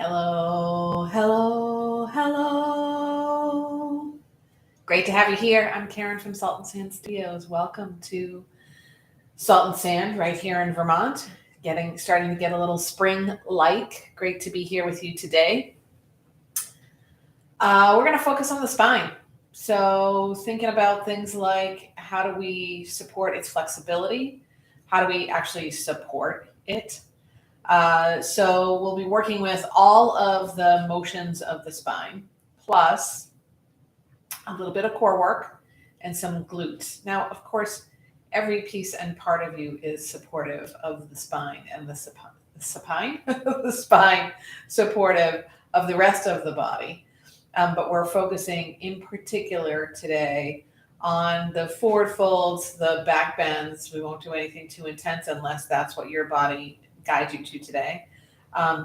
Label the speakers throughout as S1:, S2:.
S1: Hello, hello, hello. Great to have you here. I'm Karen from Salt and Sand Studios. Welcome to Salt and Sand right here in Vermont. Starting to get a little spring-like. Great to be here with you today. We're going to focus on the spine. So thinking about things like how do we support its flexibility? How do we actually support it? So we'll be working with all of the motions of the spine, plus a little bit of core work and some glutes. Now, of course, every piece and part of you is supportive of the spine, and the spine, the spine supportive of the rest of the body. But we're focusing in particular today on the forward folds, the back bends. We won't do anything too intense unless that's what your body guide you to today.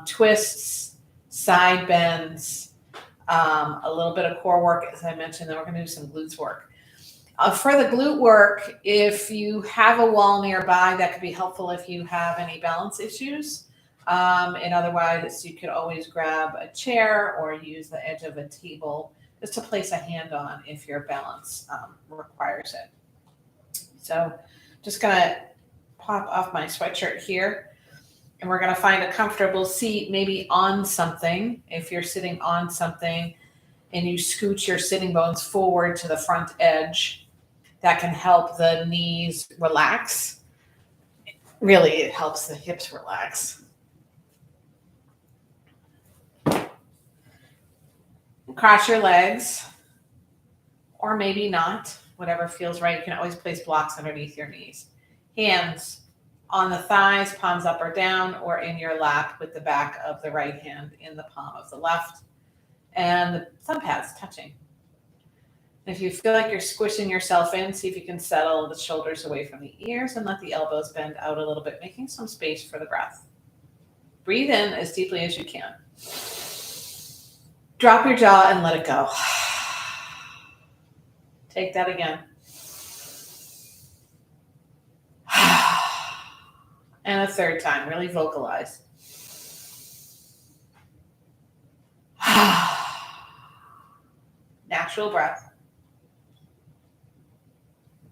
S1: Twists, side bends, a little bit of core work, as I mentioned, then we're going to do some glutes work. For the glute work, if you have a wall nearby, that could be helpful if you have any balance issues. And otherwise, you could always grab a chair or use the edge of a table just to place a hand on if your balance requires it. So just going to pop off my sweatshirt here. And we're going to find a comfortable seat, maybe on something. If you're sitting on something and you scooch your sitting bones forward to the front edge, that can help the knees relax. Really, it helps the hips relax. Cross your legs, or maybe not, whatever feels right. You can always place blocks underneath your knees. Hands on the thighs, palms up or down, or in your lap with the back of the right hand in the palm of the left, and the thumb pads touching. If you feel like you're squishing yourself in, see if you can settle the shoulders away from the ears and let the elbows bend out a little bit, making some space for the breath. Breathe in as deeply as you can. Drop your jaw and let it go. Take that again. And a third time, really vocalize. Natural breath.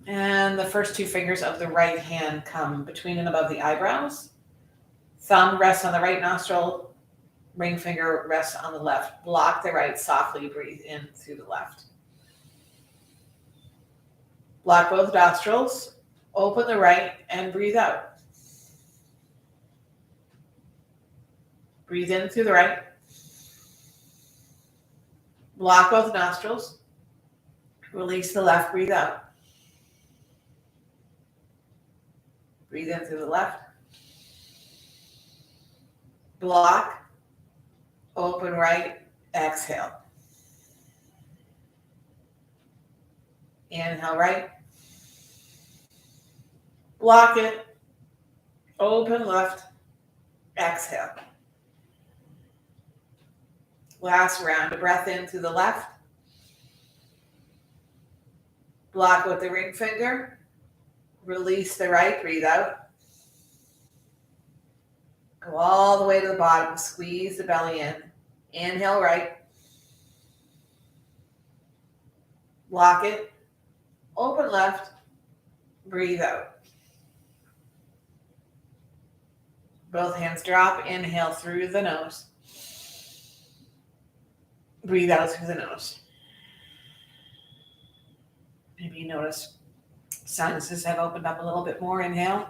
S1: And the first two fingers of the right hand come between and above the eyebrows. Thumb rests on the right nostril. Ring finger rests on the left. Block the right, softly breathe in through the left. Block both nostrils. Open the right and breathe out. Breathe in through the right. Block both nostrils. Release the left, breathe out. Breathe in through the left. Block. Open right. Exhale. Inhale right. Block it. Open left. Exhale. Last round. A breath in through the left. Block with the ring finger. Release the right. Breathe out. Go all the way to the bottom. Squeeze the belly in. Inhale right. Block it. Open left. Breathe out. Both hands drop. Inhale through the nose. Breathe out through the nose. Maybe you notice sinuses have opened up a little bit more. Inhale.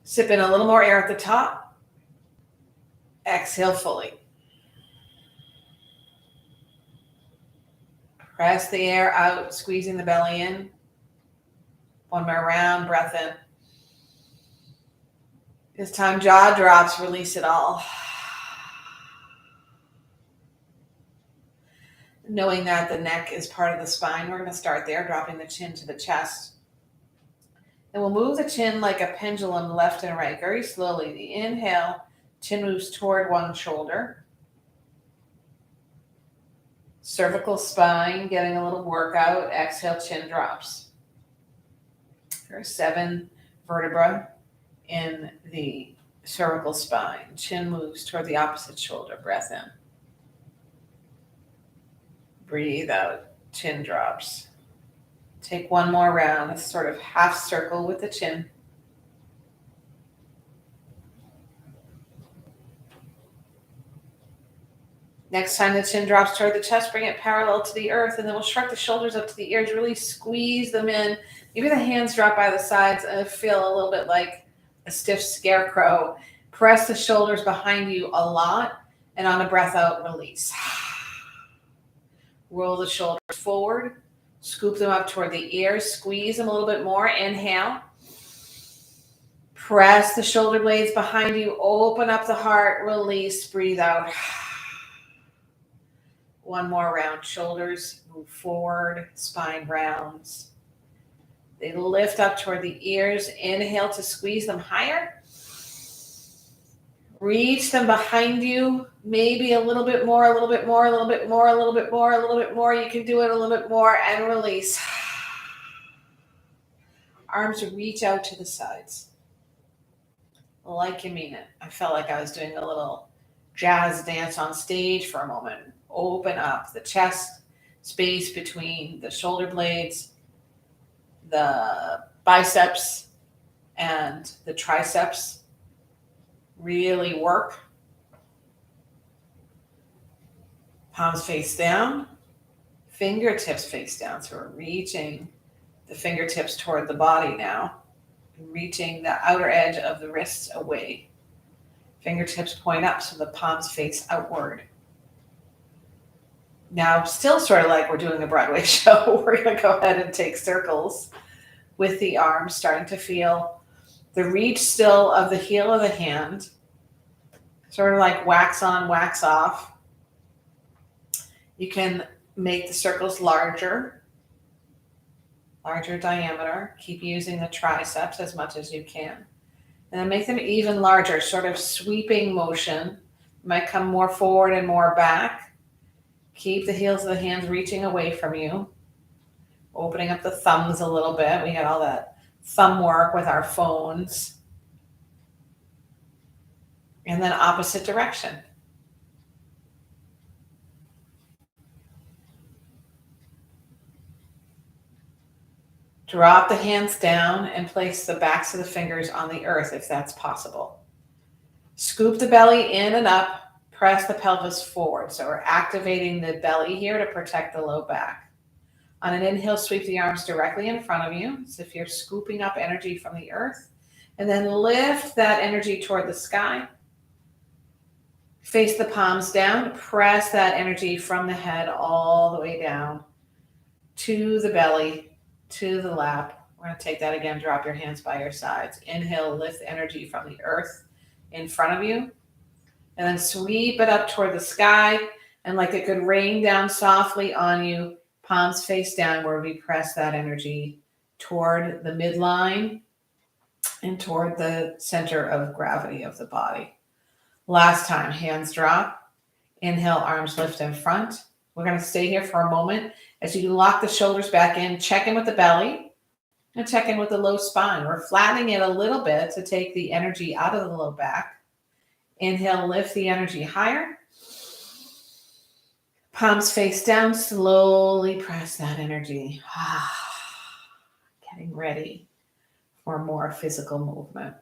S1: Sip in a little more air at the top. Exhale fully. Press the air out, squeezing the belly in. One more round, breath in. This time, jaw drops, release it all. Knowing that the neck is part of the spine, we're going to start there, dropping the chin to the chest. And we'll move the chin like a pendulum left and right, very slowly. The inhale, chin moves toward one shoulder. Cervical spine, getting a little workout. Exhale, chin drops. There are 7 vertebrae in the Cervical spine. Chin moves toward the opposite shoulder. Breath in. Breathe out. Chin drops. Take one more round, a sort of half circle with the chin. Next time the chin drops toward the chest, bring it parallel to the earth, and then we'll shrug the shoulders up to the ears, really squeeze them in. Maybe the hands drop by the sides and feel a little bit like a stiff scarecrow. Press the shoulders behind you a lot, and on a breath out, release. Roll the shoulders forward, scoop them up toward the ears, squeeze them a little bit more. Inhale. Press the shoulder blades behind you, open up the heart, release, breathe out. One more round. Shoulders move forward, spine rounds. They lift up toward the ears. Inhale to squeeze them higher. Reach them behind you. Maybe a little bit more, a little bit more, a little bit more, a little bit more, a little bit more. You can do it a little bit more and release. Arms reach out to the sides. Like you mean it. I felt like I was doing a little jazz dance on stage for a moment. Open up the chest, space between the shoulder blades, the biceps, and the triceps. Really work. Palms face down, fingertips face down. So we're reaching the fingertips toward the body now, reaching the outer edge of the wrists away. Fingertips point up so the palms face outward. Now, still sort of like we're doing a Broadway show, we're going to go ahead and take circles with the arms, starting to feel the reach still of the heel of the hand, sort of like wax on, wax off. You can make the circles larger diameter. Keep using the triceps as much as you can. And then make them even larger, sort of sweeping motion. You might come more forward and more back. Keep the heels of the hands reaching away from you. Opening up the thumbs a little bit. We got all that thumb work with our phones. And then opposite direction. Drop the hands down and place the backs of the fingers on the earth if that's possible. Scoop the belly in and up. Press the pelvis forward. So we're activating the belly here to protect the low back. On an inhale, sweep the arms directly in front of you. So if you're scooping up energy from the earth, and then lift that energy toward the sky. Face the palms down. Press that energy from the head all the way down to the belly, to the lap. We're going to take that again. Drop your hands by your sides. Inhale, lift the energy from the earth in front of you. And then sweep it up toward the sky. And like it could rain down softly on you, palms face downward. We press that energy toward the midline and toward the center of gravity of the body. Last time, hands drop. Inhale, arms lift in front. We're going to stay here for a moment. As you lock the shoulders back in, check in with the belly and check in with the low spine. We're flattening it a little bit to take the energy out of the low back. Inhale, lift the energy higher. Palms face down, slowly press that energy. Getting ready for more physical movement.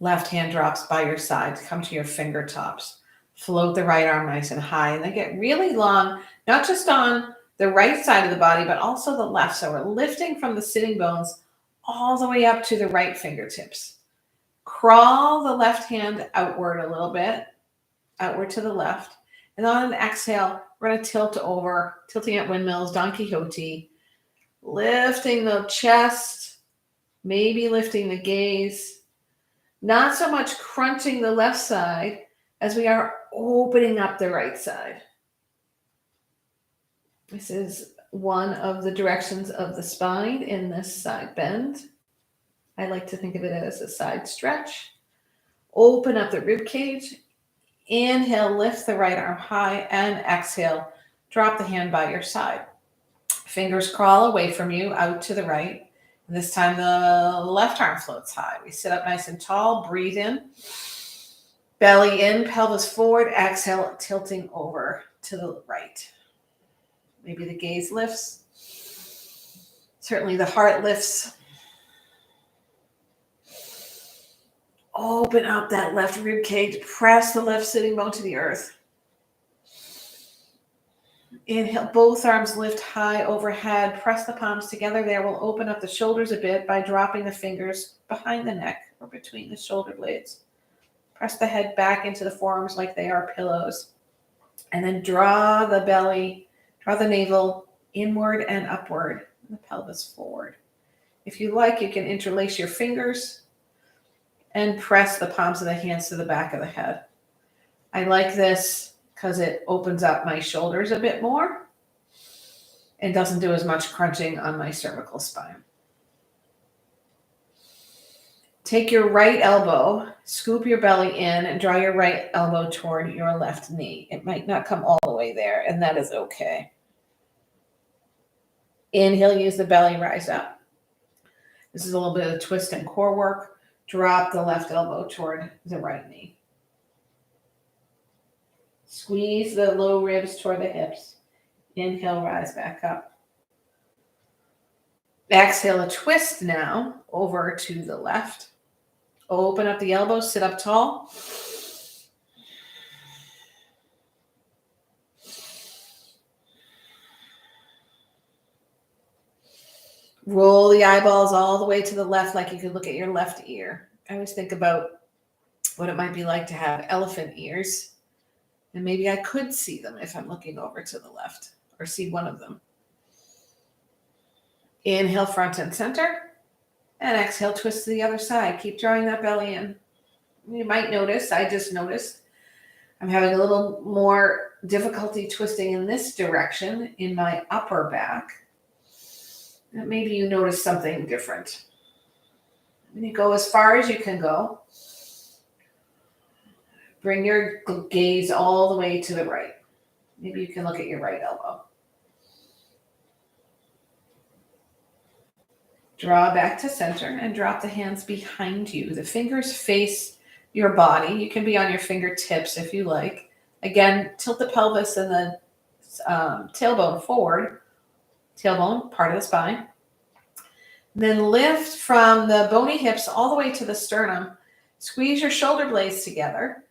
S1: Left hand drops by your side. Come to your fingertips. Float the right arm nice and high. And then get really long, not just on the right side of the body, but also the left. So we're lifting from the sitting bones all the way up to the right fingertips. Crawl the left hand outward a little bit, outward to the left. And on an exhale, we're going to tilt over, tilting at windmills, Don Quixote, lifting the chest, maybe lifting the gaze. Not so much crunching the left side as we are opening up the right side. This is one of the directions of the spine in this side bend. I like to think of it as a side stretch. Open up the rib cage. Inhale, lift the right arm high, and exhale, drop the hand by your side. Fingers crawl away from you, out to the right. This time the left arm floats high. We sit up nice and tall, breathe in, belly in, pelvis forward, exhale, tilting over to the right. Maybe the gaze lifts. Certainly the heart lifts. Open up that left rib cage. Press the left sitting bone to the earth. Inhale, both arms lift high overhead. Press the palms together there. We'll open up the shoulders a bit by dropping the fingers behind the neck or between the shoulder blades. Press the head back into the forearms like they are pillows. And then draw the belly, draw the navel inward and upward, and the pelvis forward. If you like, you can interlace your fingers and press the palms of the hands to the back of the head. I like this because it opens up my shoulders a bit more and doesn't do as much crunching on my cervical spine. Take your right elbow, scoop your belly in, and draw your right elbow toward your left knee. It might not come all the way there, and that is okay. Inhale, use the belly, rise up. This is a little bit of twist and core work. Drop the left elbow toward the right knee. Squeeze the low ribs toward the hips. Inhale, rise back up. Exhale, a twist now over to the left. Open up the elbows, sit up tall. Roll the eyeballs all the way to the left like you could look at your left ear. I always think about what it might be like to have elephant ears. And maybe I could see them if I'm looking over to the left or see one of them. Inhale, front and center. And exhale, twist to the other side. Keep drawing that belly in. You might notice, I just noticed, I'm having a little more difficulty twisting in this direction in my upper back. And maybe you notice something different. And you go as far as you can go. Bring your gaze all the way to the right. Maybe you can look at your right elbow. Draw back to center and drop the hands behind you. The fingers face your body. You can be on your fingertips if you like. Again, tilt the pelvis and the tailbone forward. Tailbone, part of the spine. Then lift from the bony hips all the way to the sternum. Squeeze your shoulder blades together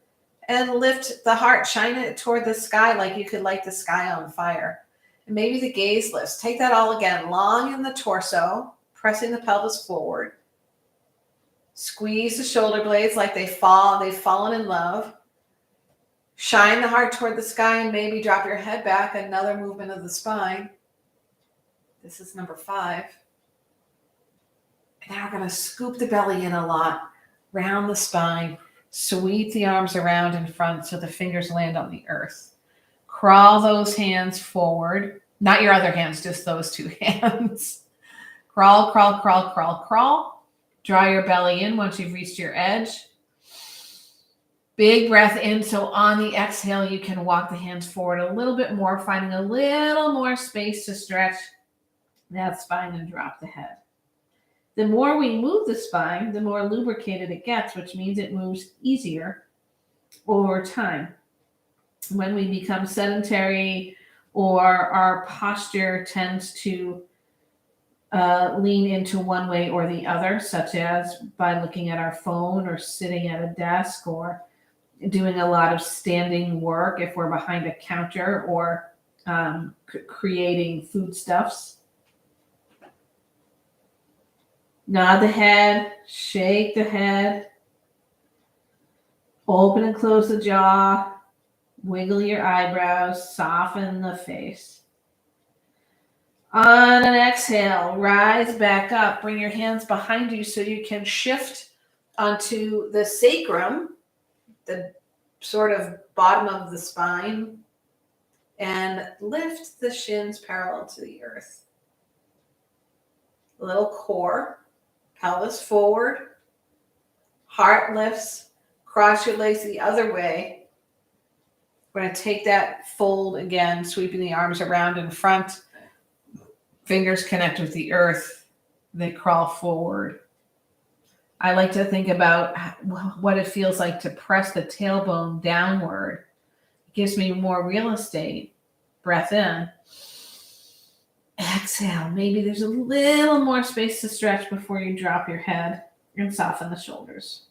S1: and lift the heart. Shine it toward the sky like you could light the sky on fire. And maybe the gaze lifts. Take that all again. Long in the torso, pressing the pelvis forward. Squeeze the shoulder blades like they've fallen in love. Shine the heart toward the sky and maybe drop your head back. Another movement of the spine. This is number 5. And now we're going to scoop the belly in a lot. Round the spine. Sweep the arms around in front so the fingers land on the earth. Crawl those hands forward. Not your other hands, just those 2 hands. Crawl, crawl, crawl, crawl, crawl. Draw your belly in once you've reached your edge. Big breath in. So on the exhale, you can walk the hands forward a little bit more, finding a little more space to stretch that spine and drop the head. The more we move the spine, the more lubricated it gets, which means it moves easier over time. When we become sedentary or our posture tends to lean into one way or the other, such as by looking at our phone or sitting at a desk or doing a lot of standing work if we're behind a counter or creating foodstuffs. Nod the head, shake the head, open and close the jaw, wiggle your eyebrows, soften the face. On an exhale, rise back up. Bring your hands behind you so you can shift onto the sacrum, the sort of bottom of the spine, and lift the shins parallel to the earth. Little core, pelvis forward, heart lifts, cross your legs the other way. We're going to take that fold again, sweeping the arms around in front. Fingers connect with the earth. they crawl forward. I like to think about what it feels like to press the tailbone downward. It gives me more real estate. Breath in. Exhale. Maybe there's a little more space to stretch before you drop your head and soften the shoulders.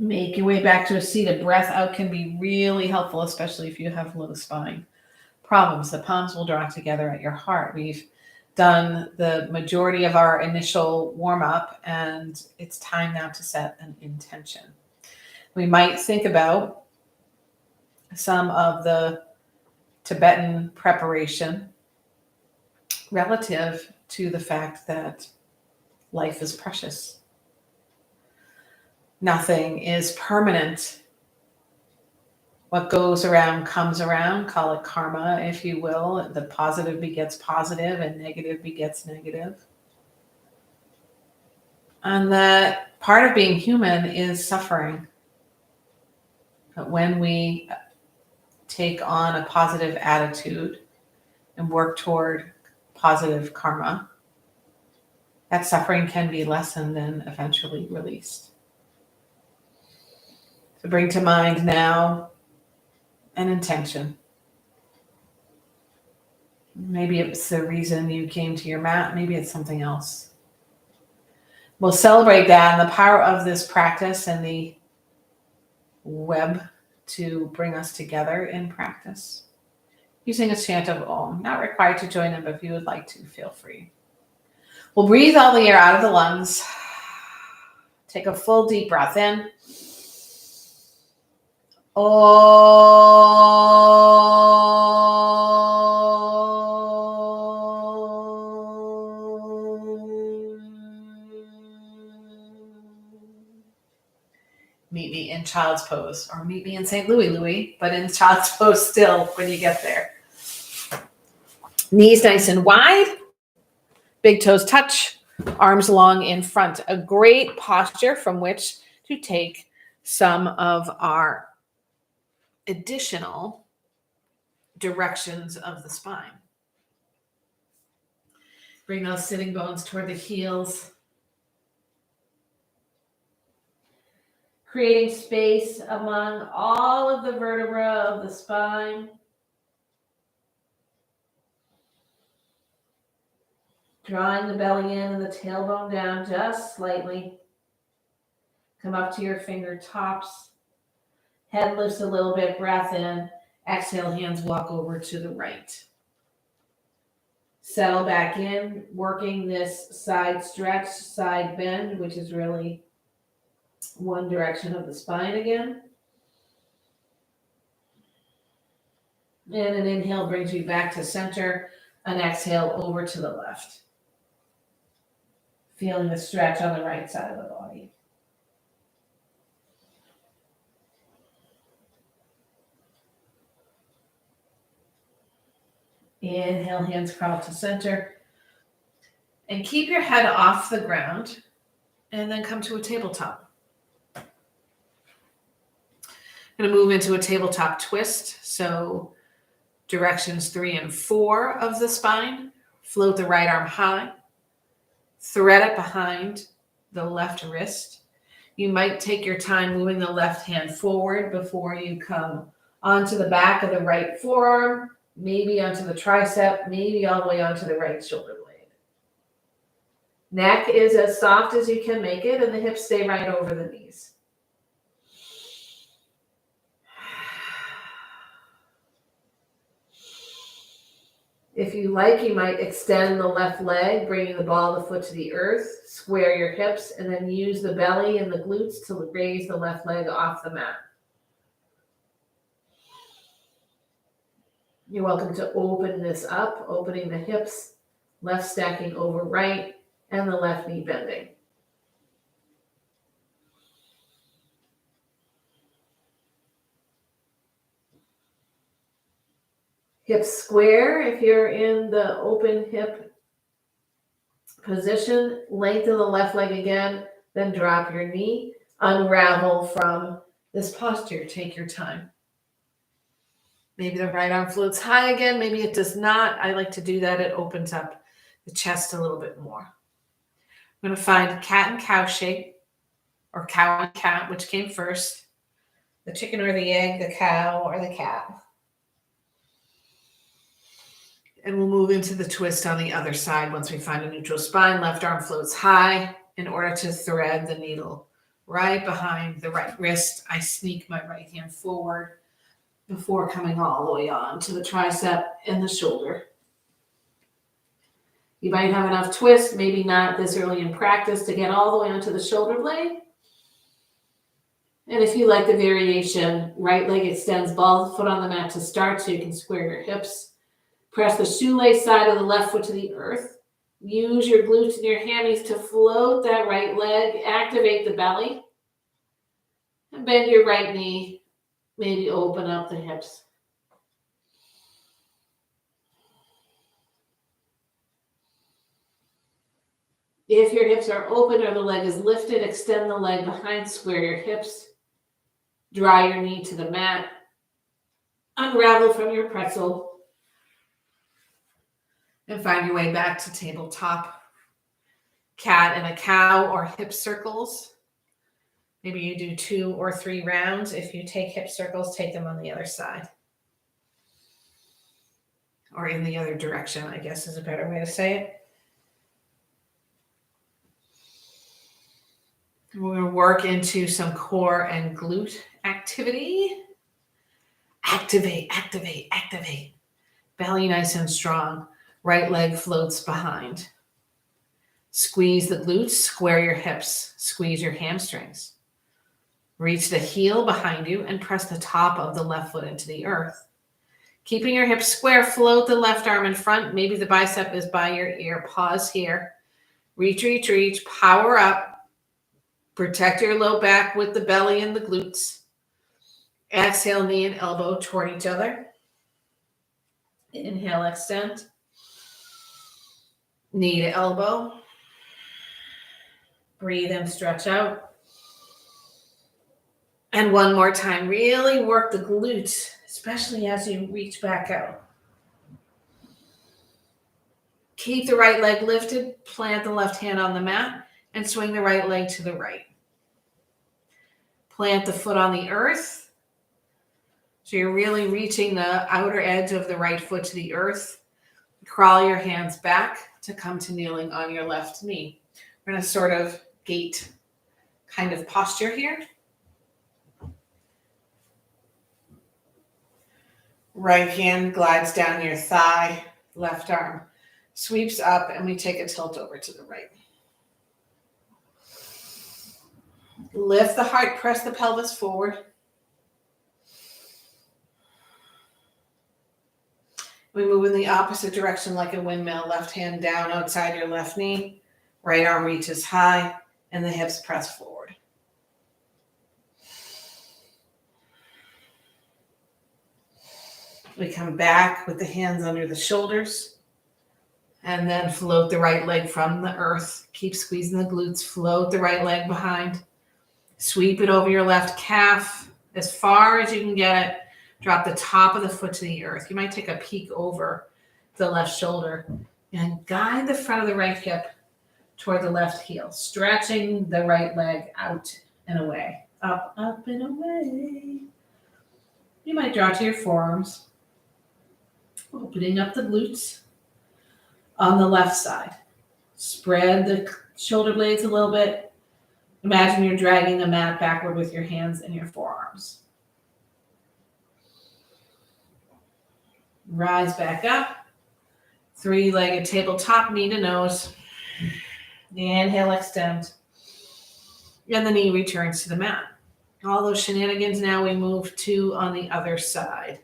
S1: Make your way back to a seated. Breath out can be really helpful, especially if you have low spine problems. The palms will draw together at your heart. We've done the majority of our initial warm-up, and it's time now to set an intention. We might think about some of the Tibetan preparation relative to the fact that life is precious. Nothing is permanent. What goes around comes around. Call it karma, if you will. The positive begets positive and negative begets negative. And that part of being human is suffering. But when we take on a positive attitude and work toward positive karma, that suffering can be lessened and eventually released. So bring to mind now an intention. Maybe it's the reason you came to your mat. Maybe it's something else. We'll celebrate that and the power of this practice and the web to bring us together in practice. Using a chant of Om. Not required to join in, but if you would like to, feel free. We'll breathe all the air out of the lungs. Take a full deep breath in. Meet me in child's pose, or meet me in St. Louis, but in child's pose still when you get there. Knees nice and wide, big toes touch, arms long in front. A great posture from which to take some of our additional directions of the spine. Bring those sitting bones toward the heels. Creating space among all of the vertebrae of the spine. Drawing the belly in and the tailbone down just slightly. Come up to your fingertips. Head lifts a little bit, breath in. Exhale, hands walk over to the right. Settle back in, working this side stretch, side bend, which is really one direction of the spine again. And an inhale brings you back to center. An exhale over to the left. Feeling the stretch on the right side of the body. Inhale, hands crawl to center. And keep your head off the ground. And then come to a tabletop. I'm going to move into a tabletop twist. So directions 3 and 4 of the spine. Float the right arm high. Thread it behind the left wrist. You might take your time moving the left hand forward before you come onto the back of the right forearm. Maybe onto the tricep, maybe all the way onto the right shoulder blade. Neck is as soft as you can make it, and the hips stay right over the knees. If you like, you might extend the left leg, bringing the ball of the foot to the earth, square your hips, and then use the belly and the glutes to raise the left leg off the mat. You're welcome to open this up, opening the hips, left stacking over right, and the left knee bending. Hips square if you're in the open hip position. Lengthen the left leg again. Then drop your knee, unravel from this posture. Take your time. Maybe the right arm floats high again. Maybe it does not. I like to do that. It opens up the chest a little bit more. I'm going to find cat and cow shape, or cow and cat, which came first. The chicken or the egg, the cow or the cat. And we'll move into the twist on the other side once we find a neutral spine. Left arm floats high in order to thread the needle right behind the right wrist. I sneak my right hand forward before coming all the way on to the tricep and the shoulder. You might have enough twist, maybe not this early in practice, to get all the way onto the shoulder blade. And if you like the variation, right leg extends, ball the foot on the mat to start so you can square your hips. Press the shoelace side of the left foot to the earth. Use your glutes and your hammies to float that right leg. Activate the belly. And bend your right knee. Maybe open up the hips. If your hips are open or the leg is lifted, extend the leg behind, square your hips. Draw your knee to the mat. Unravel from your pretzel. And find your way back to tabletop. Cat and a cow or hip circles. Maybe you do 2 or 3 rounds. If you take hip circles, take them on the other side. Or in the other direction, I guess is a better way to say it. We're going to work into some core and glute activity. Activate, activate, activate. Belly nice and strong. Right leg floats behind. Squeeze the glutes, square your hips, squeeze your hamstrings. Reach the heel behind you and press the top of the left foot into the earth. Keeping your hips square, float the left arm in front. Maybe the bicep is by your ear. Pause here. Reach, reach, reach. Power up. Protect your low back with the belly and the glutes. Exhale, knee and elbow toward each other. Inhale, extend. Knee to elbow. Breathe in, stretch out. And one more time, really work the glutes, especially as you reach back out. Keep the right leg lifted, plant the left hand on the mat, and swing the right leg to the right. Plant the foot on the earth. So you're really reaching the outer edge of the right foot to the earth. Crawl your hands back to come to kneeling on your left knee. We're going to sort of gate kind of posture here. Right hand glides down your thigh, left arm sweeps up, and we take a tilt over to the right. Lift the heart, press the pelvis forward. We move in the opposite direction like a windmill. Left hand down outside your left knee. Right arm reaches high, and the hips press forward. We come back with the hands under the shoulders. And then float the right leg from the earth. Keep squeezing the glutes. Float the right leg behind. Sweep it over your left calf as far as you can get it. Drop the top of the foot to the earth. You might take a peek over the left shoulder and guide the front of the right hip toward the left heel, stretching the right leg out and away. Up, up, and away. You might draw to your forearms, opening up the glutes on the left side. Spread the shoulder blades a little bit. Imagine you're dragging the mat backward with your hands and your forearms. Rise back up. 3-legged tabletop, knee to nose. Inhale, extend. And the knee returns to the mat. All those shenanigans now we move to on the other side.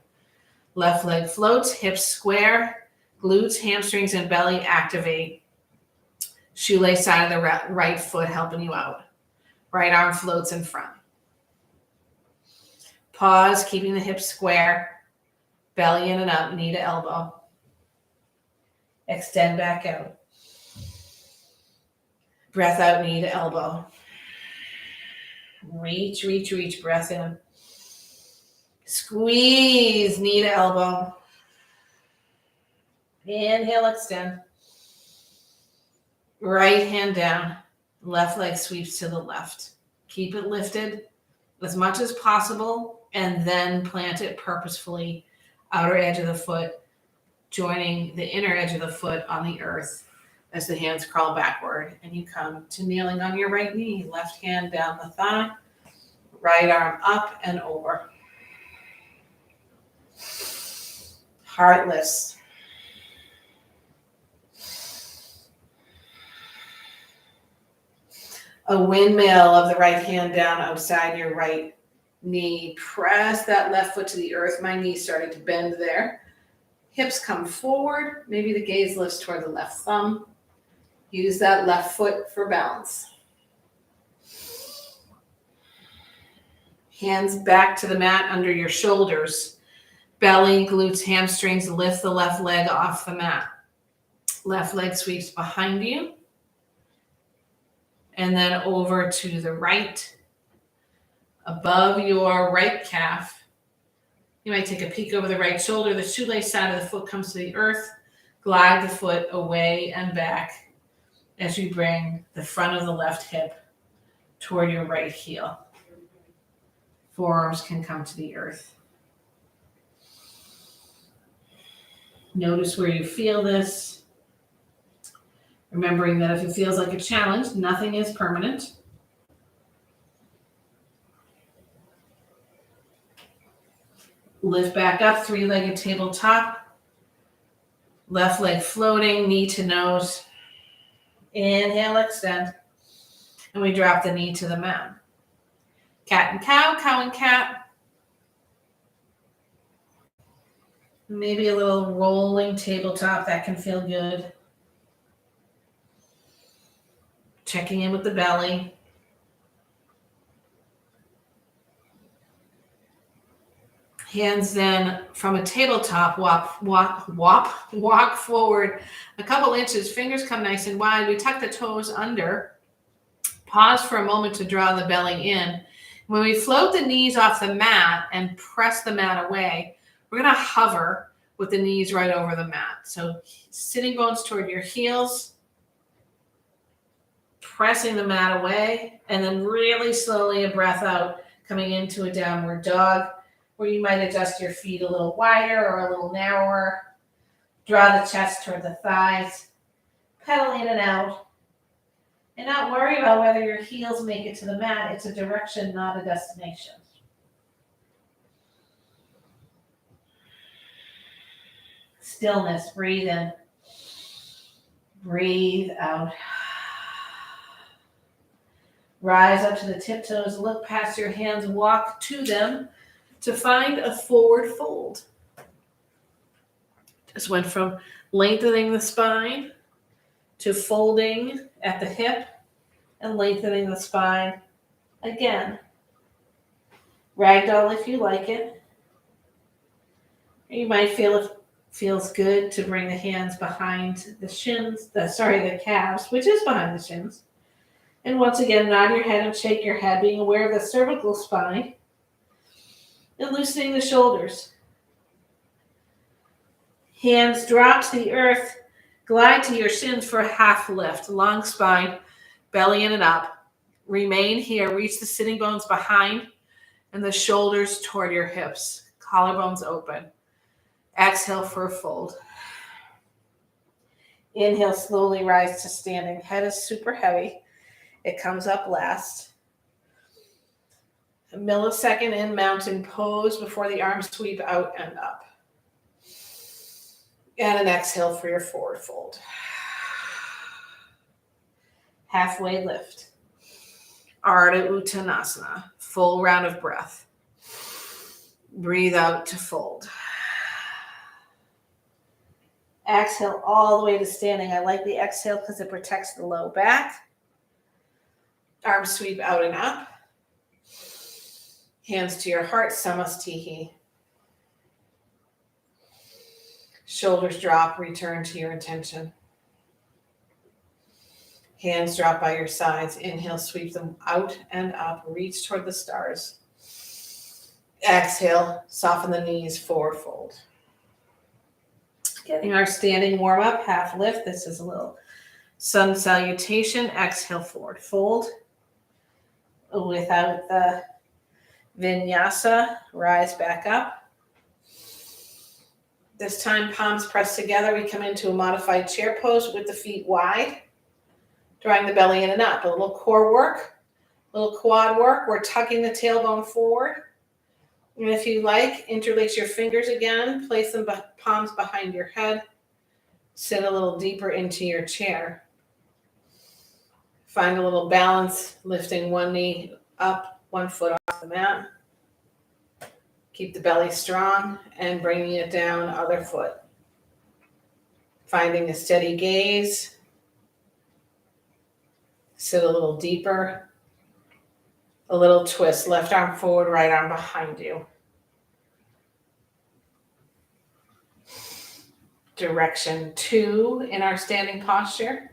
S1: Left leg floats, hips square, glutes, hamstrings, and belly activate. Shoelace side of the right foot helping you out. Right arm floats in front. Pause, keeping the hips square. Belly in and up, knee to elbow. Extend back out. Breath out, knee to elbow. Reach, reach, reach. Breath in. Squeeze knee to elbow. Inhale, extend. Right hand down. Left leg sweeps to the left. Keep it lifted as much as possible, and then plant it purposefully. Outer edge of the foot, joining the inner edge of the foot on the earth as the hands crawl backward, and you come to kneeling on your right knee. Left hand down the thigh, right arm up and over. Heartless. A windmill of the right hand down outside your right knee. Press that left foot to the earth. My knee's starting to bend there. Hips come forward. Maybe the gaze lifts toward the left thumb. Use that left foot for balance. Hands back to the mat under your shoulders. Belly, glutes, hamstrings. Lift the left leg off the mat. Left leg sweeps behind you. And then over to the right, above your right calf. You might take a peek over the right shoulder. The shoelace side of the foot comes to the earth. Glide the foot away and back as you bring the front of the left hip toward your right heel. Forearms can come to the earth. Notice where you feel this. Remembering that if it feels like a challenge, nothing is permanent. Lift back up, three-legged tabletop. Left leg floating, knee to nose. Inhale, extend. And we drop the knee to the mat. Cat and cow, cow and cat. Maybe a little rolling tabletop, that can feel good. Checking in with the belly. Hands then from a tabletop, walk forward a couple inches. Fingers come nice and wide. We tuck the toes under. Pause for a moment to draw the belly in. When we float the knees off the mat and press the mat away, we're going to hover with the knees right over the mat. So sitting bones toward your heels. Pressing the mat away, and then really slowly a breath out, coming into a downward dog, where you might adjust your feet a little wider or a little narrower. Draw the chest toward the thighs, pedal in and out, and not worry about whether your heels make it to the mat. It's a direction, not a destination. Stillness, breathe in, breathe out. Rise up to the tiptoes, look past your hands, walk to them to find a forward fold. Just went from lengthening the spine to folding at the hip and lengthening the spine again. Ragdoll if you like it. You might feel it feels good to bring the hands behind the shins, the calves, which is behind the shins. And once again, nod your head and shake your head, being aware of the cervical spine and loosening the shoulders. Hands drop to the earth, glide to your shins for a half lift, long spine, belly in and up. Remain here, reach the sitting bones behind and the shoulders toward your hips, collarbones open. Exhale for a fold. Inhale, slowly rise to standing. Head is super heavy. It comes up last. A millisecond in mountain pose before the arms sweep out and up. And an exhale for your forward fold. Halfway lift. Ardha Uttanasana. Full round of breath. Breathe out to fold. Exhale all the way to standing. I like the exhale because it protects the low back. Arms sweep out and up. Hands to your heart, Samastihi. Shoulders drop, return to your intention. Hands drop by your sides. Inhale, sweep them out and up. Reach toward the stars. Exhale, soften the knees, forward fold. Getting our standing warm up, half lift. This is a little sun salutation. Exhale, forward fold. Without the vinyasa, rise back up. This time, palms pressed together. We come into a modified chair pose with the feet wide, drawing the belly in and up. A little core work, a little quad work. We're tucking the tailbone forward. And if you like, interlace your fingers again. Place them palms behind your head. Sit a little deeper into your chair. Find a little balance, lifting one knee up, 1 foot off the mat. Keep the belly strong and bringing it down, other foot. Finding a steady gaze. Sit a little deeper. A little twist, left arm forward, right arm behind you. Direction 2 in our standing posture.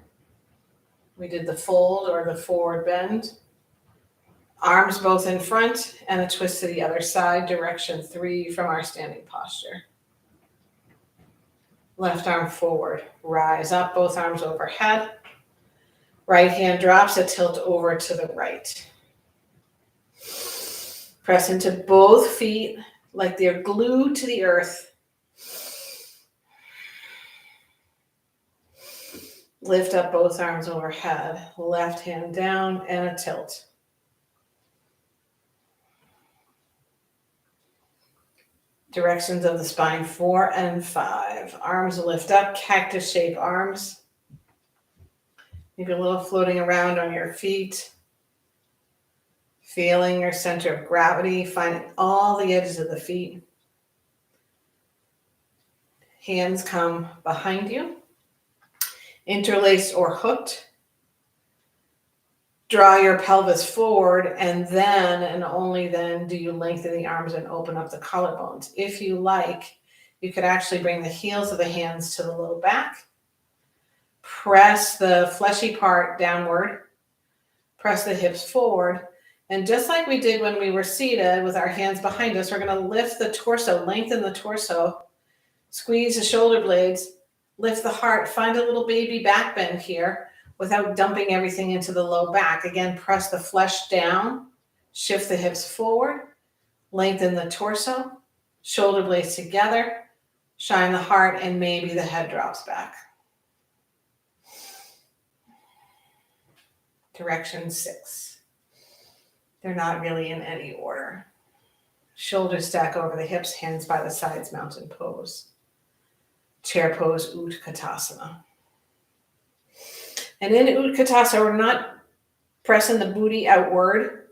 S1: We did the fold or the forward bend. Arms both in front and a twist to the other side. Direction 3 from our standing posture. Left arm forward, rise up, both arms overhead. Right hand drops, a tilt over to the right. Press into both feet like they're glued to the earth. Lift up both arms overhead, left hand down and a tilt. Directions of the spine 4 and 5. Arms lift up, cactus shape arms. Maybe a little floating around on your feet. Feeling your center of gravity, finding all the edges of the feet. Hands come behind you. Interlaced or hooked. Draw your pelvis forward, and then and only then do you lengthen the arms and open up the collarbones. If you like, you could actually bring the heels of the hands to the low back. Press the fleshy part downward. Press the hips forward. And just like we did when we were seated with our hands behind us, we're going to lift the torso, lengthen the torso, squeeze the shoulder blades, lift the heart, find a little baby back bend here without dumping everything into the low back. Again, press the flesh down, shift the hips forward, lengthen the torso, shoulder blades together, shine the heart, and maybe the head drops back. Direction 6. They're not really in any order. Shoulders stack over the hips, hands by the sides, mountain pose. Chair pose, Utkatasana. And in Utkatasana, we're not pressing the booty outward.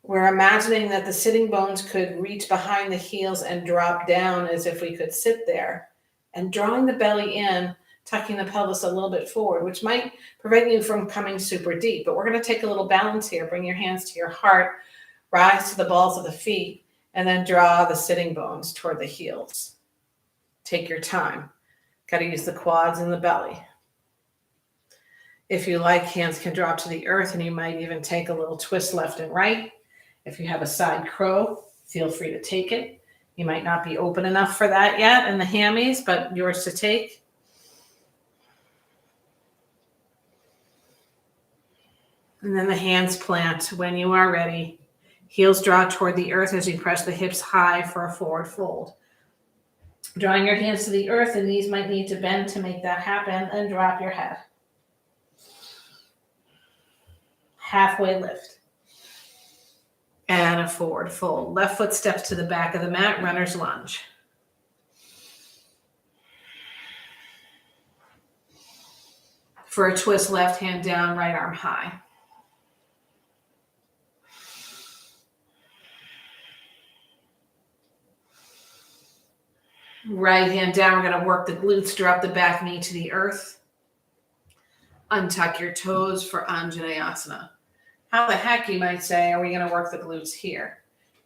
S1: We're imagining that the sitting bones could reach behind the heels and drop down as if we could sit there. And drawing the belly in, tucking the pelvis a little bit forward, which might prevent you from coming super deep. But we're going to take a little balance here. Bring your hands to your heart, rise to the balls of the feet, and then draw the sitting bones toward the heels. Take your time. Got to use the quads and the belly. If you like, hands can drop to the earth, and you might even take a little twist left and right. If you have a side crow, feel free to take it. You might not be open enough for that yet in the hammies, but yours to take. And then the hands plant when you are ready. Heels draw toward the earth as you press the hips high for a forward fold. Drawing your hands to the earth, the knees might need to bend to make that happen, and drop your head. Halfway lift. And a forward fold. Left foot steps to the back of the mat, runner's lunge. For a twist, left hand down, right arm high. Right hand down, we're going to work the glutes, drop the back knee to the earth. Untuck your toes for Anjaneyasana. How the heck, you might say, are we going to work the glutes here?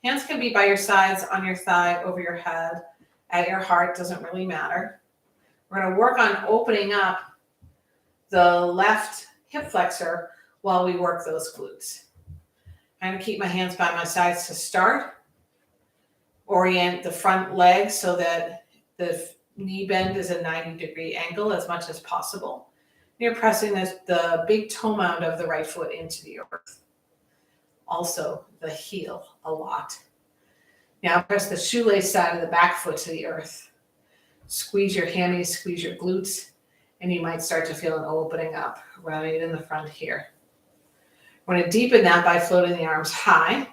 S1: Hands can be by your sides, on your thigh, over your head, at your heart, doesn't really matter. We're going to work on opening up the left hip flexor while we work those glutes. I'm going to keep my hands by my sides to start. Orient the front leg so that the knee bend is a 90-degree angle as much as possible. You're pressing the big toe mound of the right foot into the earth. Also the heel a lot. Now press the shoelace side of the back foot to the earth. Squeeze your hammies, squeeze your glutes, and you might start to feel an opening up right in the front here. We're going to deepen that by floating the arms high,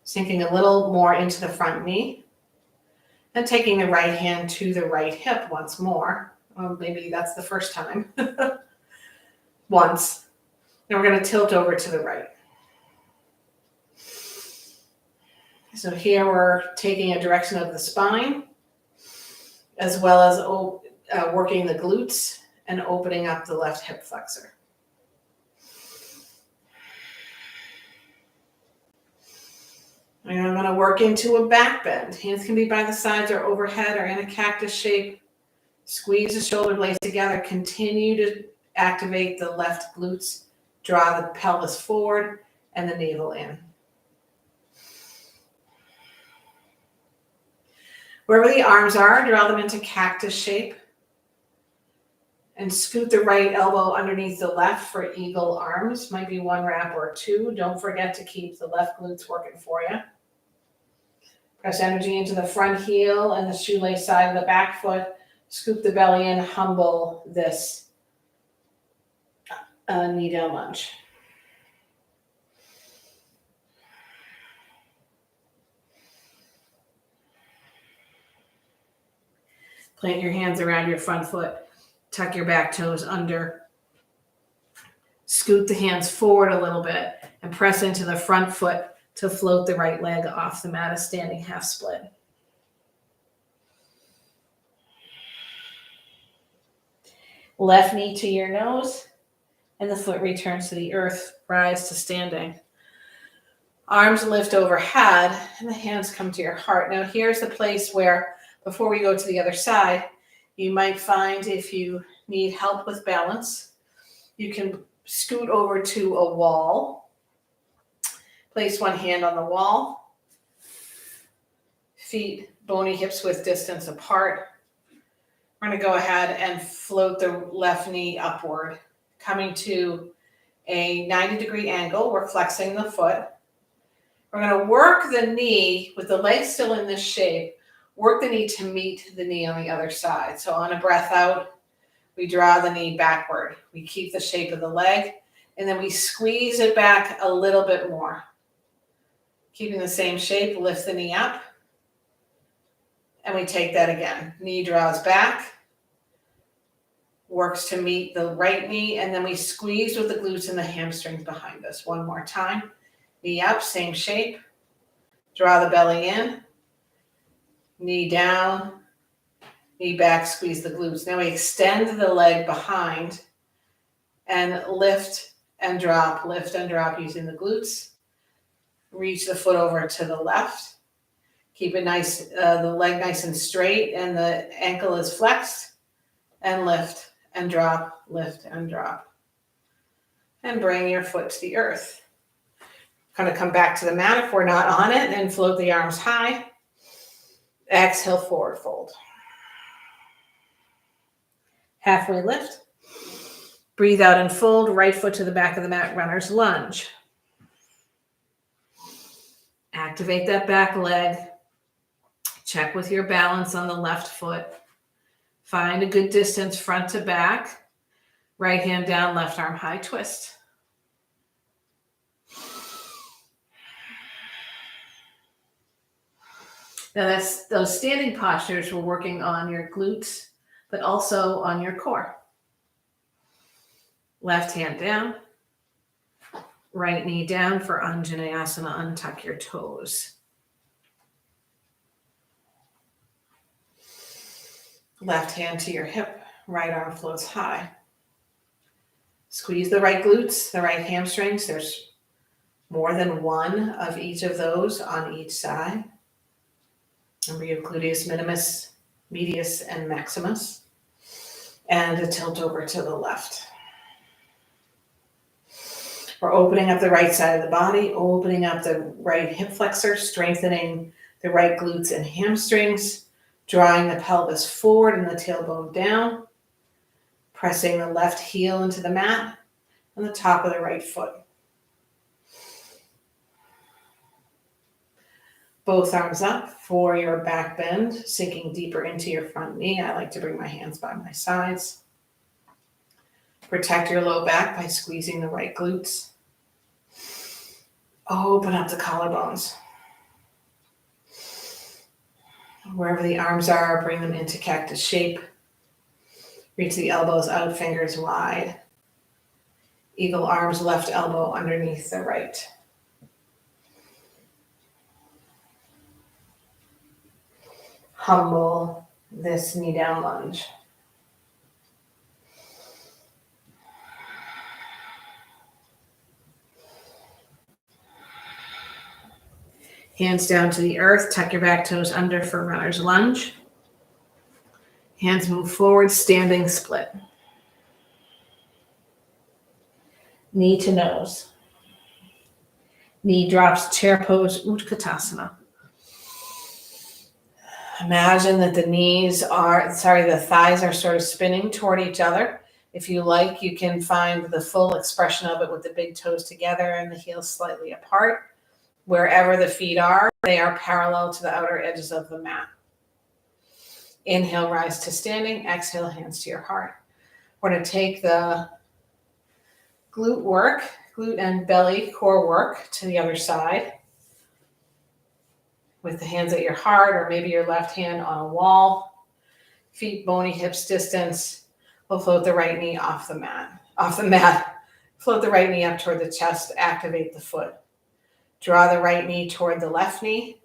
S1: sinking a little more into the front knee, and taking the right hand to the right hip once more. Well, maybe that's the first time. Once. Then we're going to tilt over to the right. So here we're taking a direction of the spine, as well as working the glutes and opening up the left hip flexor. And I'm going to work into a back bend. Hands can be by the sides or overhead or in a cactus shape. Squeeze the shoulder blades together. Continue to activate the left glutes. Draw the pelvis forward and the navel in. Wherever the arms are, draw them into cactus shape. And scoot the right elbow underneath the left for eagle arms. Might be one wrap or two. Don't forget to keep the left glutes working for you. Press energy into the front heel and the shoelace side of the back foot. Scoop the belly in, humble this knee down lunge. Plant your hands around your front foot. Tuck your back toes under. Scoot the hands forward a little bit and press into the front foot to float the right leg off the mat, a standing half split. Left knee to your nose, and the foot returns to the earth. Rise to standing. Arms lift overhead, and the hands come to your heart. Now here's the place where, before we go to the other side, you might find if you need help with balance, you can scoot over to a wall. Place one hand on the wall. Feet, bony hips width distance apart. We're going to go ahead and float the left knee upward, coming to a 90-degree angle. We're flexing the foot. We're going to work the knee with the leg still in this shape. Work the knee to meet the knee on the other side. So on a breath out, we draw the knee backward. We keep the shape of the leg, and then we squeeze it back a little bit more. Keeping the same shape, lift the knee up, and we take that again. Knee draws back, works to meet the right knee, and then we squeeze with the glutes and the hamstrings behind us. One more time. Knee up, same shape. Draw the belly in. Knee down, knee back, squeeze the glutes. Now we extend the leg behind and lift and drop using the glutes. Reach the foot over to the left. Keep it nice, the leg nice and straight, and the ankle is flexed. And lift and drop, lift and drop. And bring your foot to the earth. Kind of come back to the mat if we're not on it, and float the arms high. Exhale, forward fold. Halfway lift. Breathe out and fold. Right foot to the back of the mat, runner's lunge. Activate that back leg. Check with your balance on the left foot. Find a good distance front to back. Right hand down, left arm high twist. Now that's those standing postures. We're working on your glutes, but also on your core. Left hand down. Right knee down for Anjaneyasana. Untuck your toes. Left hand to your hip. Right arm floats high. Squeeze the right glutes, the right hamstrings. There's more than one of each of those on each side. Remember your gluteus minimus, medius, and maximus. And a tilt over to the left. We're opening up the right side of the body, opening up the right hip flexor, strengthening the right glutes and hamstrings, drawing the pelvis forward and the tailbone down, pressing the left heel into the mat and the top of the right foot. Both arms up for your back bend, sinking deeper into your front knee. I like to bring my hands by my sides. Protect your low back by squeezing the right glutes. Open up the collarbones. Wherever the arms are, bring them into cactus shape. Reach the elbows out, fingers wide. Eagle arms, left elbow underneath the right. Humble this knee down lunge. Hands down to the earth, tuck your back toes under for runner's lunge. Hands move forward, standing split. Knee to nose. Knee drops, chair pose, Utkatasana. Imagine that the thighs are sort of spinning toward each other. If you like, you can find the full expression of it with the big toes together and the heels slightly apart. Wherever the feet are, they are parallel to the outer edges of the mat. Inhale, rise to standing. Exhale, hands to your heart. We're going to take the glute and belly core work to the other side with the hands at your heart or maybe your left hand on a wall. Feet bony, hips distance. We'll float the right knee off the mat. Float the right knee up toward the chest. Activate the foot. Draw the right knee toward the left knee.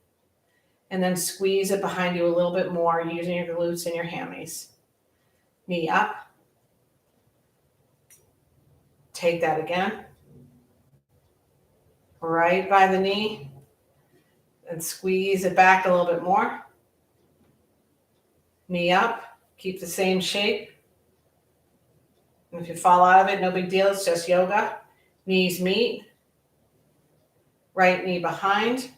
S1: And then squeeze it behind you a little bit more using your glutes and your hammies. Knee up. Take that again. Right by the knee. And squeeze it back a little bit more. Knee up. Keep the same shape. And if you fall out of it, no big deal. It's just yoga. Knees meet. Right knee behind.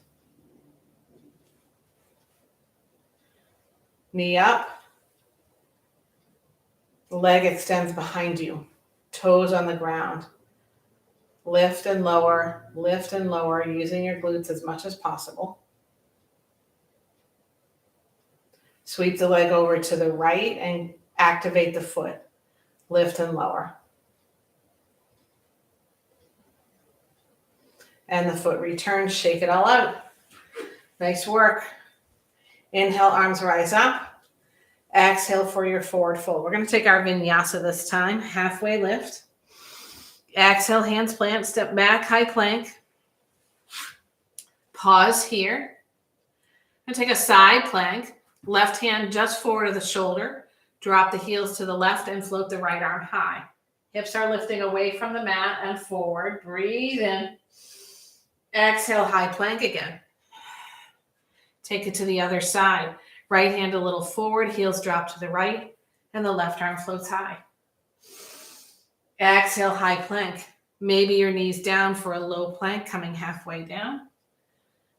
S1: Knee up. Leg extends behind you. Toes on the ground. Lift and lower, using your glutes as much as possible. Sweep the leg over to the right and activate the foot. Lift and lower. And the foot returns, shake it all out. Nice work. Inhale, arms rise up. Exhale for your forward fold. We're going to take our vinyasa this time, halfway lift. Exhale, hands plant, step back, high plank. Pause here. And take a side plank. Left hand just forward of the shoulder. Drop the heels to the left and float the right arm high. Hips are lifting away from the mat and forward. Breathe in. Exhale, high plank again. Take it to the other side. Right hand a little forward, heels drop to the right, and the left arm floats high. Exhale, high plank. Maybe your knees down for a low plank, coming halfway down.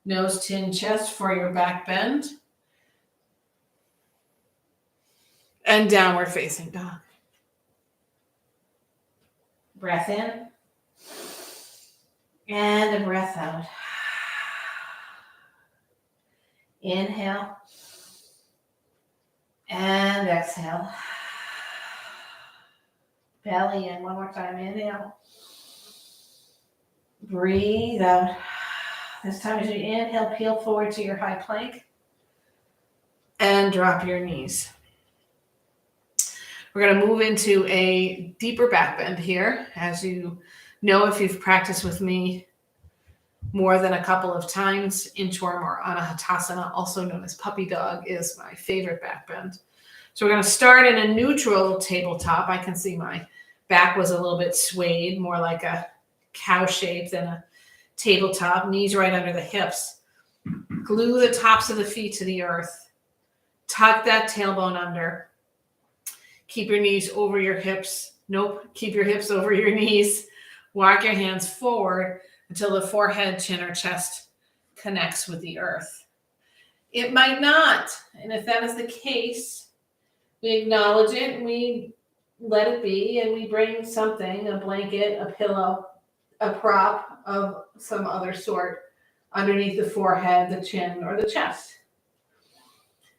S1: Nose, chin, chest for your back bend. And downward facing dog. Breath in. And a breath out. Inhale. And exhale. Belly in. One more time. Inhale. Breathe out. This time as you inhale, peel forward to your high plank. And drop your knees. We're going to move into a deeper back bend here. As you know, if you've practiced with me more than a couple of times, inchworm or anahatasana, also known as puppy dog, is my favorite back bend. So we're going to start in a neutral tabletop. I can see my back was a little bit swayed, more like a cow shape than a tabletop. Knees right under the hips. Glue the tops of the feet to the earth. Tuck that tailbone under. Keep your knees over your hips. Nope. Keep your hips over your knees. Walk your hands forward until the forehead, chin, or chest connects with the earth. It might not. And if that is the case, we acknowledge it and we let it be, and we bring something, a blanket, a pillow, a prop of some other sort underneath the forehead, the chin, or the chest.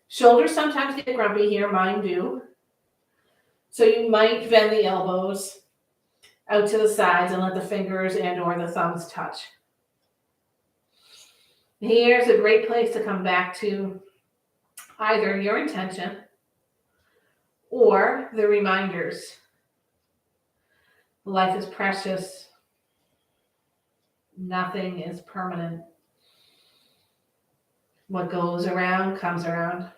S1: Shoulders sometimes get grumpy here, mine do. So you might bend the elbows out to the sides and let the fingers and or the thumbs touch. Here's a great place to come back to either your intention or the reminders. Life is precious. Nothing is permanent. What goes around comes around.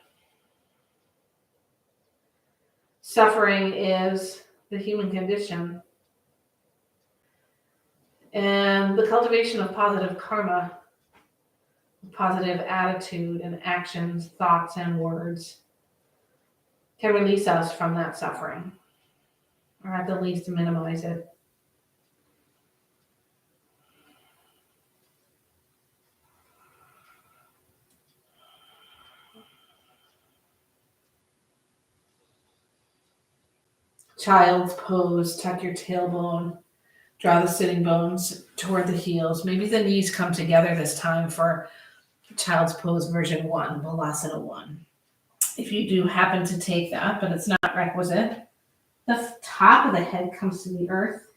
S1: Suffering is the human condition. And the cultivation of positive karma, positive attitude and actions, thoughts and words can release us from that suffering, or at the least minimize it. Child's pose, tuck your tailbone, draw the sitting bones toward the heels. Maybe the knees come together this time for child's pose version 1, Balasana 1. If you do happen to take that, but it's not requisite, the top of the head comes to the earth.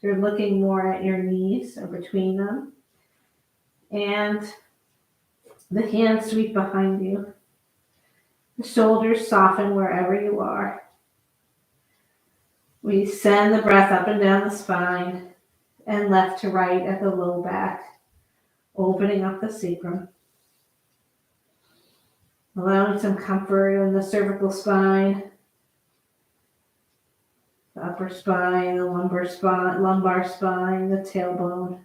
S1: You're looking more at your knees or between them. And the hands sweep behind you. The shoulders soften wherever you are. We send the breath up and down the spine and left to right at the low back, opening up the sacrum. Allowing some comfort in the cervical spine, the upper spine, the lumbar spine, the tailbone.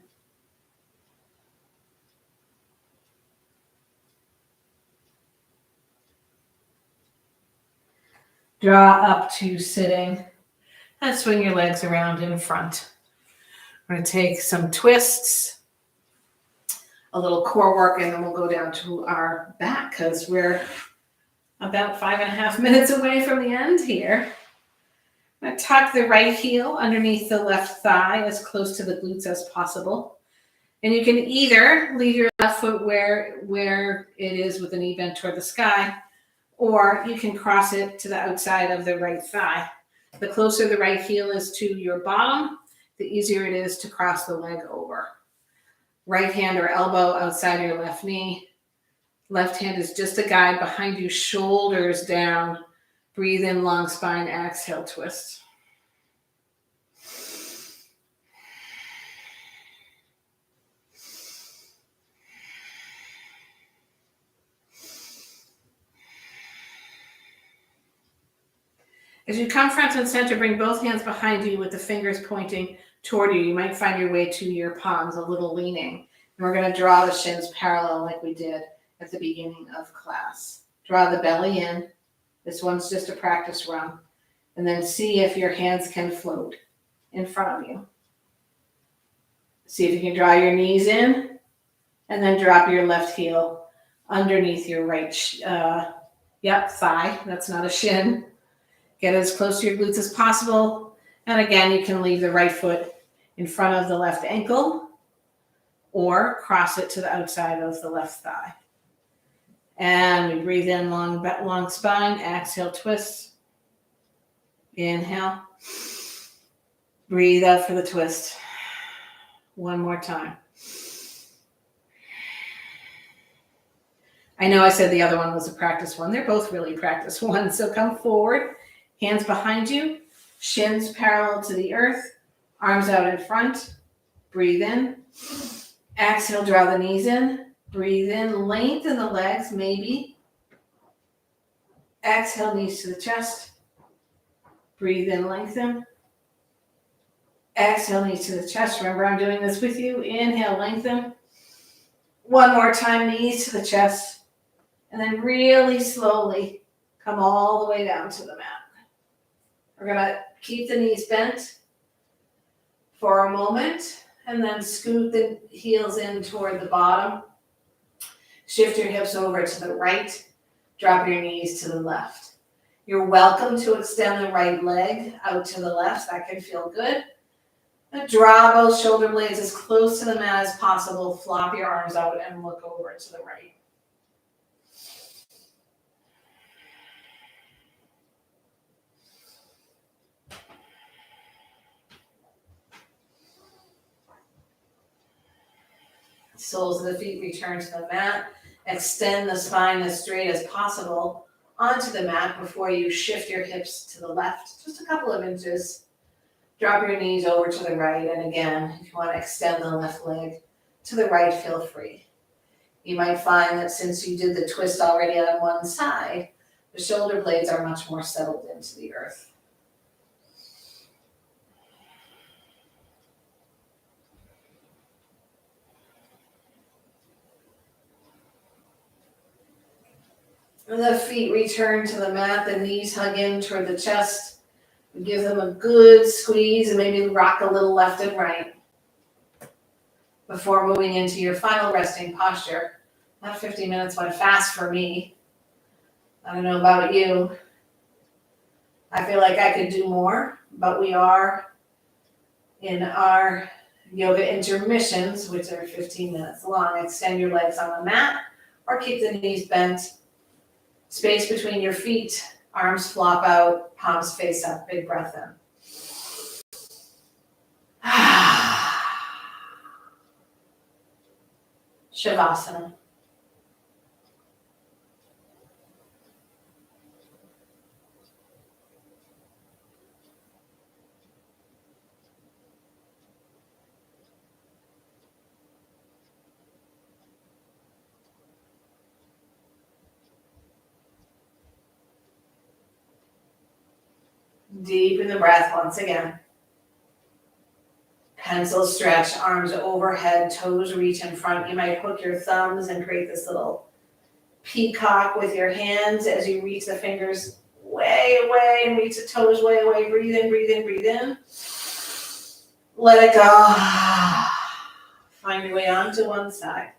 S1: Draw up to sitting and swing your legs around in front. We're going to take some twists, a little core work, and then we'll go down to our back because we're about 5.5 minutes away from the end here. I'm going to tuck the right heel underneath the left thigh as close to the glutes as possible. And you can either leave your left foot where it is with the knee bent toward the sky, or you can cross it to the outside of the right thigh. The closer the right heel is to your bottom, the easier it is to cross the leg over. Right hand or elbow outside your left knee. Left hand is just a guide behind you, shoulders down. Breathe in, long spine, exhale, twist. As you come front and center, bring both hands behind you with the fingers pointing toward you. You might find your way to your palms, a little leaning. And we're going to draw the shins parallel like we did at the beginning of class. Draw the belly in. This one's just a practice run. And then see if your hands can float in front of you. See if you can draw your knees in and then drop your left heel underneath your right thigh. That's not a shin. Get as close to your glutes as possible. And again, you can leave the right foot in front of the left ankle or cross it to the outside of the left thigh. And we breathe in, long spine. Exhale, twist. Inhale. Breathe out for the twist. One more time. I know I said the other one was a practice one. They're both really practice ones. So come forward. Hands behind you, shins parallel to the earth, arms out in front. Breathe in. Exhale, draw the knees in. Breathe in, lengthen the legs, maybe. Exhale, knees to the chest. Breathe in, lengthen. Exhale, knees to the chest. Remember, I'm doing this with you. Inhale, lengthen. One more time, knees to the chest. And then really slowly come all the way down to the mat. We're going to keep the knees bent for a moment, and then scoot the heels in toward the bottom. Shift your hips over to the right. Drop your knees to the left. You're welcome to extend the right leg out to the left. That can feel good. And draw both shoulder blades as close to the mat as possible. Flop your arms out and look over to the right. Soles of the feet return to the mat. Extend the spine as straight as possible onto the mat before you shift your hips to the left, just a couple of inches. Drop your knees over to the right, and again, if you want to extend the left leg to the right, feel free. You might find that since you did the twist already on one side, the shoulder blades are much more settled into the earth. The feet return to the mat, the knees hug in toward the chest. Give them a good squeeze and maybe rock a little left and right before moving into your final resting posture. That 50 minutes went fast for me. I don't know about you. I feel like I could do more, but we are in our yoga intermissions, which are 15 minutes long. Extend your legs on the mat or keep the knees bent. Space between your feet, arms flop out, palms face up, big breath in. Shavasana. Deepen the breath once again. Pencil stretch, arms overhead, toes reach in front. You might hook your thumbs and create this little peacock with your hands as you reach the fingers way away and reach the toes way away. Breathe in, breathe in, breathe in. Let it go. Find your way onto one side.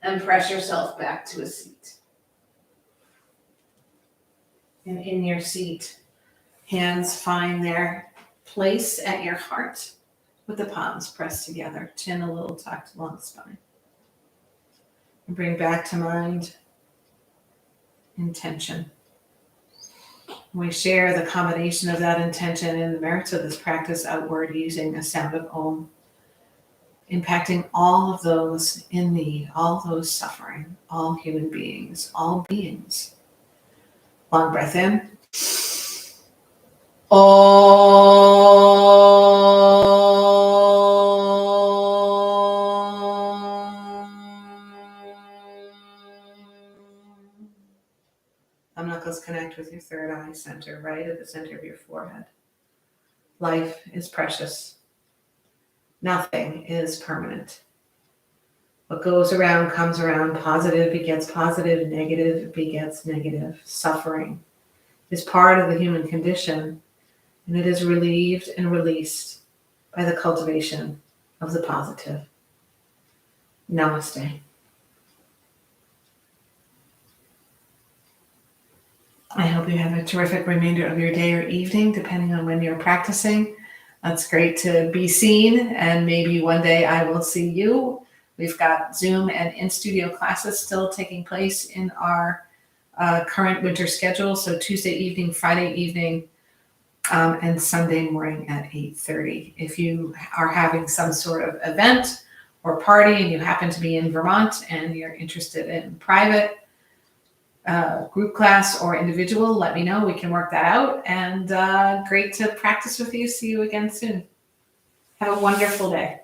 S1: And press yourself back to a seat. And in your seat, hands find their place at your heart with the palms pressed together, chin a little tucked along the spine. And bring back to mind intention. We share the combination of that intention and the merits of this practice outward using a sound of Om, impacting all of those in need, all those suffering, all human beings, all beings. Long breath in. Thumb knuckles connect with your third eye center, right at the center of your forehead. Life is precious. Nothing is permanent. What goes around comes around. Positive begets positive. Negative begets negative. Suffering is part of the human condition, and it is relieved and released by the cultivation of the positive. Namaste. I hope you have a terrific remainder of your day or evening, depending on when you're practicing. It's great to be seen, and maybe one day I will see you. We've got Zoom and in-studio classes still taking place in our current winter schedule. So Tuesday evening, Friday evening, and Sunday morning at 8:30. If you are having some sort of event or party and you happen to be in Vermont and you're interested in private group class or individual, let me know. We can work that out. And great to practice with you. See you again soon. Have a wonderful day.